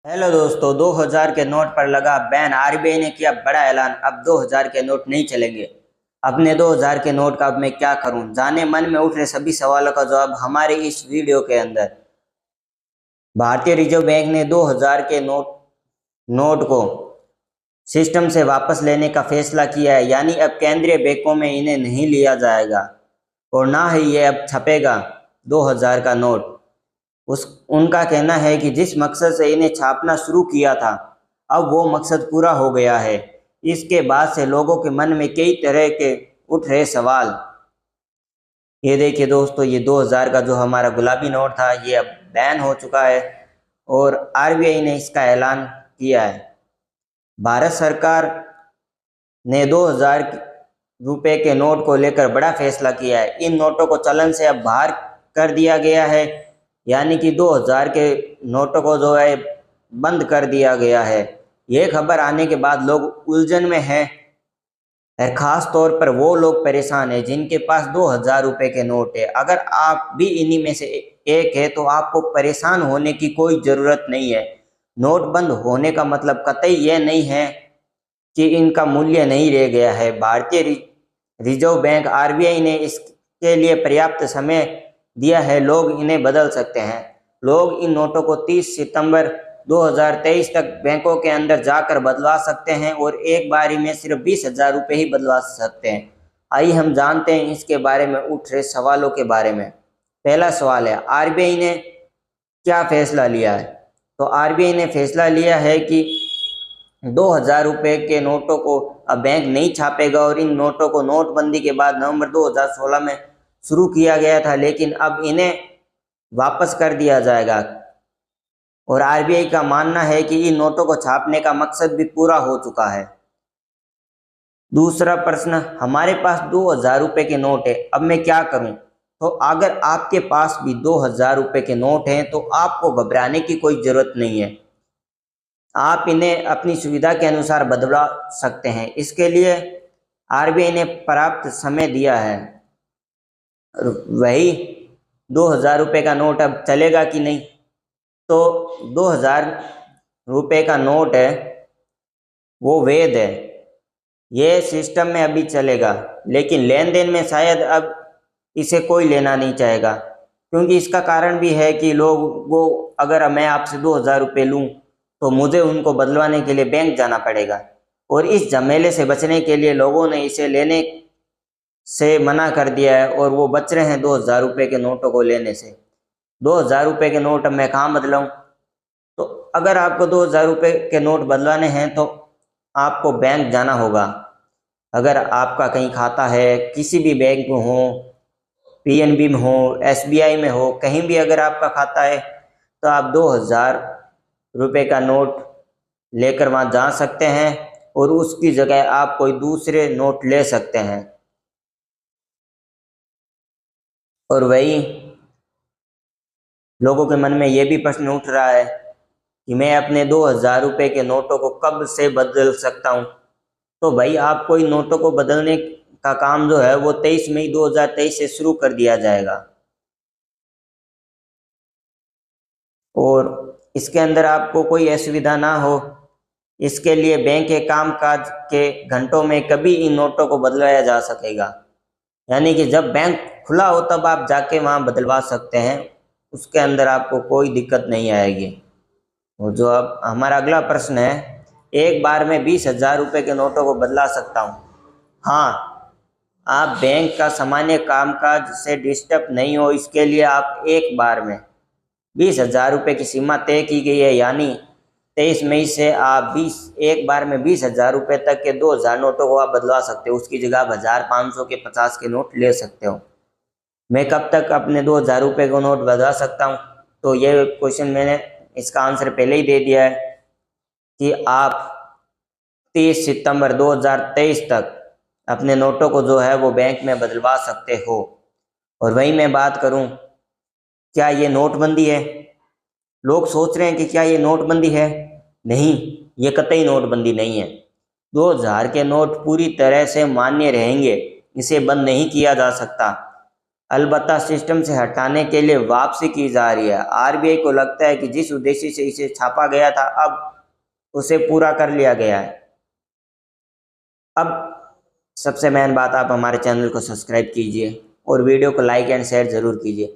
Hello दोस्तों, 2000 के note पर लगा बैन। आरबीआई ने किया बड़ा ऐलान, अब 2000 के नोट नहीं चलेंगे। अपने 2000 के नोट का अब मैं क्या करूं? जाने मन में उठ रहे सभी सवालों का जवाब हमारे इस वीडियो के अंदर। भारतीय रिजर्व बैंक ने 2000 के नोट को सिस्टम से वापस लेने का फैसला किया है। यानी अब केंद्रीय बैंकों में इन्हें नहीं लिया जाएगा और ना ही ये अब छपेगा 2000 का नोट। उस उनका कहना है कि जिस मकसद से इन्हें छापना शुरू किया था, अब वो मकसद पूरा हो गया है। इसके बाद से लोगों के मन में कई तरह के उठ रहे सवाल। ये देखिए दोस्तों, ये 2000 का जो हमारा गुलाबी नोट था, ये अब बैन हो चुका है और आरबीआई ने इसका ऐलान किया है। भारत सरकार ने 2000 रुपए के नोट को लेकर बड़ा फैसला किया है। इन नोटों को चलन से अब बाहर कर दिया गया है, यानी कि 2000 के नोटों को जो है बंद कर दिया गया है। ये खबर आने के बाद लोग उलझन में हैं। खास तौर पर वो लोग परेशान हैं जिनके पास 2000 रुपए के नोट है। अगर आप भी इन्हीं में से एक है तो आपको परेशान होने की कोई ज़रूरत नहीं है। नोट बंद होने का मतलब कतई ये नहीं है कि इनका मूल्य नहीं रह गया है। भारतीय रिजर्व बैंक आरबीआई ने इसके लिए पर्याप्त समय दिया है। लोग इन्हें बदल सकते हैं। लोग इन नोटों को 30 सितंबर 2023 तक बैंकों के अंदर जाकर बदलवा सकते हैं और एक बारी में सिर्फ 20,000 रुपये ही बदलवा सकते हैं। आइए हम जानते हैं इसके बारे में उठ रहे सवालों के बारे में। पहला सवाल है, आरबीआई ने क्या फैसला लिया है? तो आरबीआई ने फैसला लिया है कि 2000 रुपये के नोटों को अब बैंक नहीं छापेगा और इन नोटों को नोटबंदी के बाद नवंबर 2016 में शुरू किया गया था, लेकिन अब इन्हें वापस कर दिया जाएगा। और आरबीआई का मानना है कि इन नोटों को छापने का मकसद भी पूरा हो चुका है। दूसरा प्रश्न, हमारे पास 2000 रुपये के नोट है, अब मैं क्या करूं? तो अगर आपके पास भी 2000 रुपये के नोट हैं तो आपको घबराने की कोई ज़रूरत नहीं है। आप इन्हें अपनी सुविधा के अनुसार बदलवा सकते हैं। इसके लिए आरबीआई ने पर्याप्त समय दिया है। वही 2000 रुपये का नोट अब चलेगा कि नहीं? तो 2000 रुपये का नोट है वो वैध है, ये सिस्टम में अभी चलेगा, लेकिन लेन देन में शायद अब इसे कोई लेना नहीं चाहेगा। क्योंकि इसका कारण भी है कि लोगों, अगर मैं आपसे 2000 रुपये लूँ तो मुझे उनको बदलवाने के लिए बैंक जाना पड़ेगा और इस झमेले से बचने के लिए लोगों ने इसे लेने से मना कर दिया है और वो बच रहे हैं 2000 रुपये के नोटों को लेने से। 2000 रुपये के नोट अब मैं कहाँ बदलाऊँ? तो अगर आपको 2000 रुपये के नोट बदलवाने हैं तो आपको बैंक जाना होगा। अगर आपका कहीं खाता है, किसी भी बैंक में हो, पीएनबी में हो, एसबीआई में हो, कहीं भी अगर आपका खाता है तो आप 2000 रुपये का नोट लेकर वहाँ जा सकते हैं और उसकी जगह आप कोई दूसरे नोट ले सकते हैं। और वही लोगों के मन में ये भी प्रश्न उठ रहा है कि मैं अपने 2000 रुपये के नोटों को कब से बदल सकता हूँ? तो भाई, आपको इन नोटों को बदलने का काम जो है वो 23 मई 2023 से शुरू कर दिया जाएगा और इसके अंदर आपको कोई असुविधा ना हो, इसके लिए बैंक के कामकाज के घंटों में कभी इन नोटों को बदलाया जा सकेगा। यानी कि जब बैंक खुला हो तब आप जाके वहाँ बदलवा सकते हैं, उसके अंदर आपको कोई दिक्कत नहीं आएगी। और जो अब हमारा अगला प्रश्न है, एक बार में 20,000 रुपये के नोटों को बदला सकता हूँ? हाँ, आप बैंक का सामान्य कामकाज से डिस्टर्ब नहीं हो, इसके लिए आप एक बार में 20,000 रुपये की सीमा तय की गई है। यानी 23 मई से आप एक बार में 20,000 रुपये तक के 2000 नोटों को आप बदलवा सकते हो। उसकी जगह आप 1000, 500 के 50 के नोट ले सकते हो। मैं कब तक अपने 2000 रुपये को नोट बदला सकता हूँ? तो ये क्वेश्चन मैंने इसका आंसर पहले ही दे दिया है कि आप 30 सितंबर 2023 तक अपने नोटों को जो है वो बैंक में बदलवा सकते हो। और वही मैं बात करूं, क्या ये नोटबंदी है? लोग सोच रहे हैं कि क्या ये नोटबंदी है? नहीं, ये कतई नोटबंदी नहीं है। 2000 के नोट पूरी तरह से मान्य रहेंगे, इसे बंद नहीं किया जा सकता। अलबत्ता सिस्टम से हटाने के लिए वापसी की जा रही है। आरबीआई को लगता है कि जिस उद्देश्य से इसे छापा गया था अब उसे पूरा कर लिया गया है। अब सबसे मेन बात, आप हमारे चैनल को सब्सक्राइब कीजिए और वीडियो को लाइक एंड शेयर ज़रूर कीजिए।